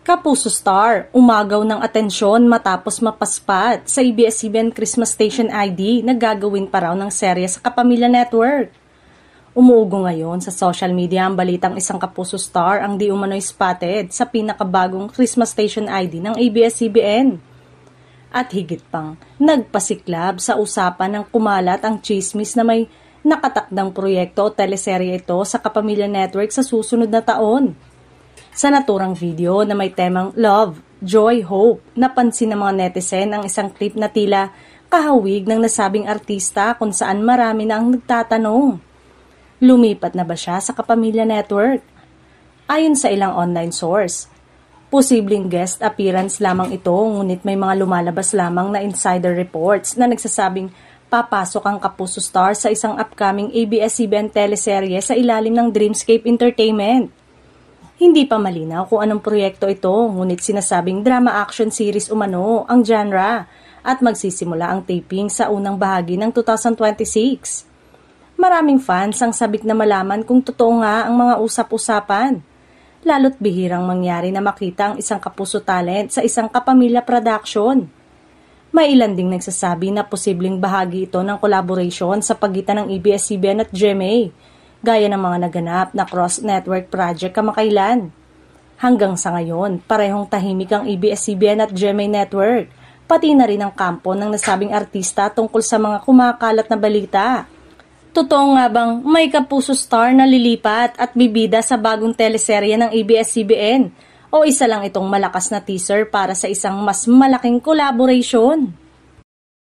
Kapuso Star, umagaw ng atensyon matapos mapaspat sa ABS-CBN Christmas Station ID na gagawin pa raw ng serye sa Kapamilya Network. Umuugo ngayon sa social media ang balitang isang Kapuso Star ang di umano'y spotted sa pinakabagong Christmas Station ID ng ABS-CBN. At higit pang, nagpasiklab sa usapan ng kumalat ang chismis na may nakatakdang proyekto o teleserye ito sa Kapamilya Network sa susunod na taon. Sa naturang video na may temang Love, Joy, Hope, napansin ng mga netizen ang isang clip na tila kahawig ng nasabing artista kung saan marami na ang nagtatanong. Lumipat na ba siya sa Kapamilya Network? Ayon sa ilang online source, posibleng guest appearance lamang ito ngunit may mga lumalabas lamang na insider reports na nagsasabing papasok ang Kapuso Star sa isang upcoming ABS-CBN teleserye sa ilalim ng Dreamscape Entertainment. Hindi pa malinaw kung anong proyekto ito, ngunit sinasabing drama action series umano ang genre at magsisimula ang taping sa unang bahagi ng 2026. Maraming fans ang sabik na malaman kung totoo nga ang mga usap-usapan. Lalo't bihirang mangyari na makita ang isang kapuso talent sa isang kapamilya production. May ilan ding nagsasabi na posibleng bahagi ito ng collaboration sa pagitan ng ABS-CBN at GMA, gaya ng mga naganap na cross-network project kamakailan. Hanggang sa ngayon, parehong tahimik ang ABS-CBN at GMA Network, pati na rin ang kampo ng nasabing artista tungkol sa mga kumakalat na balita. Totoo nga bang may Kapuso Star na lilipat at bibida sa bagong teleserye ng ABS-CBN? O isa lang itong malakas na teaser para sa isang mas malaking collaboration?